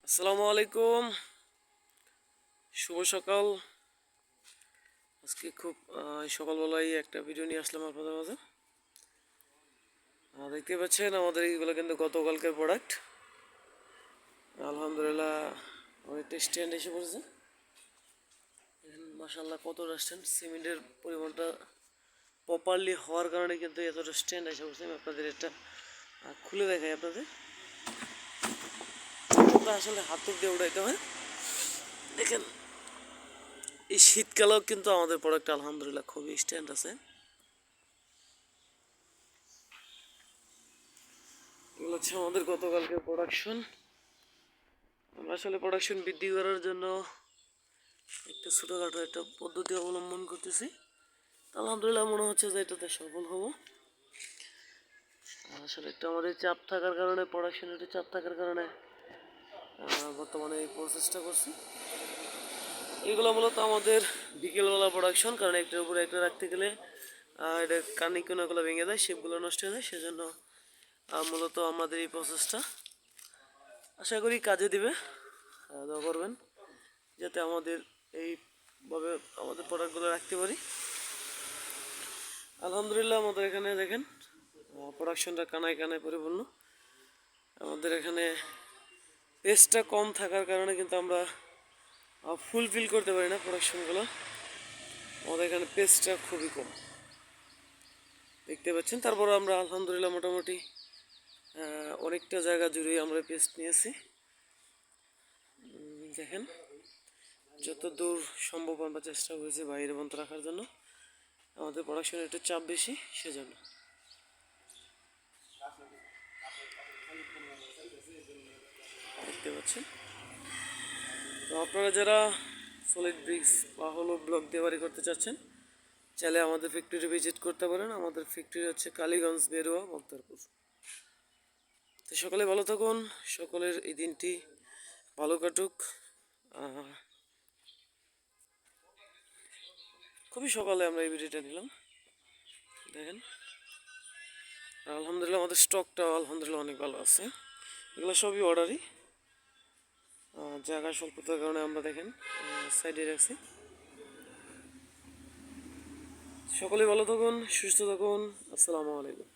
আসসালামু আলাইকুম, শুভ সকাল। আজকে খুব সকালবেলায় একটা ভিডিও নিয়ে আসলাম আপনাদের মাঝে। দেখতে পাচ্ছেন আমাদের এইগুলো কিন্তু গতকালকের প্রোডাক্ট। আলহামদুলিল্লাহ অনেকটা স্ট্যান্ড এসে পড়েছে। মাশাআল্লাহ কতটা স্ট্যান্ড, সিমেন্টের পরিমাণটা প্রপারলি হওয়ার কারণে কিন্তু এতটা স্ট্যান্ড এসে পড়ছে। আমি আপনাদের এটা খুলে দেখাই আপনাদের। আসলে হাত দিয়ে উঠাইতে হয়, দেখেন। এই শীতকালেও কিন্তু আমাদের প্রোডাক্ট আলহামদুলিল্লাহ খুবই স্ট্যান্ড আছে। এগুলো হচ্ছে আমাদের গতকালকে প্রোডাকশন। আমরা আসলে প্রোডাকশন বৃদ্ধি করার জন্য একটা ছোটোখাটো একটা পদ্ধতি অবলম্বন করতেছি। আলহামদুলিল্লাহ মনে হচ্ছে যে এটাতে সফল হব। আসলে একটু আমাদের চাপ থাকার কারণে, প্রোডাকশনে একটু চাপ থাকার কারণে বর্তমানে এই প্রসেসটা করছি। এগুলো মূলত আমাদের বিকেলবেলা প্রোডাকশন, কারণ একটার উপরে একটা রাখতে গেলে এটা কানিকোনাগুলো ভেঙে যায়, শেপগুলো নষ্ট হয়ে যায়। সেজন্য মূলত আমাদের এই প্রসেসটা আশা করি কাজে দিবে। দোয়া করবেন যাতে আমাদের এইভাবে আমাদের প্রোডাক্টগুলো রাখতে পারি। আলহামদুলিল্লাহ আমাদের এখানে দেখেন প্রোডাকশনটা কানায় কানায় পরিপূর্ণ। আমাদের এখানে পেস্টটা কম থাকার কারণে কিন্তু আমরা ফুলফিল করতে পারি না প্রোডাকশনগুলো। আমাদের এখানে পেস্টটা খুবই কম দেখতে পাচ্ছেন। তারপর আমরা আলহামদুলিল্লাহ মোটামুটি অনেকটা জায়গা জুড়ে আমরা পেস্ট নিয়েছি। দেখেন যত দূর সম্ভব আমরা চেষ্টা করেছি বাইরে বন্ধ রাখার জন্য। আমাদের প্রোডাকশনে একটু চাপ বেশি, সেজন্য। দেখতে পাচ্ছেন। তো আপনারা যারা সলিড ব্রিক্স বা হলো ব্লক দিয়ে বাড়ি করতে চাচ্ছেন, চাইলে আমাদের ফ্যাক্টরি ভিজিট করতে পারেন। আমাদের ফ্যাক্টরি হচ্ছে কালীগঞ্জ, বেরুয়া, বক্তারপুর। তো সকলে ভালো থাকুন, সকলের এই দিনটি ভালো কাটুক। খুবই সকালে আমরা এই ভিডিওটা নিলাম, দেখেন। আলহামদুলিল্লাহ আমাদের স্টকটাও আলহামদুলিল্লাহ অনেক ভালো আছে। এগুলো সবই অর্ডারই, জায়গা স্বল্পতার কারণে আমরা দেখেন সাইডে রাখছি। সকলে ভালো থাকুন, সুস্থ থাকুন। আসসালামু আলাইকুম।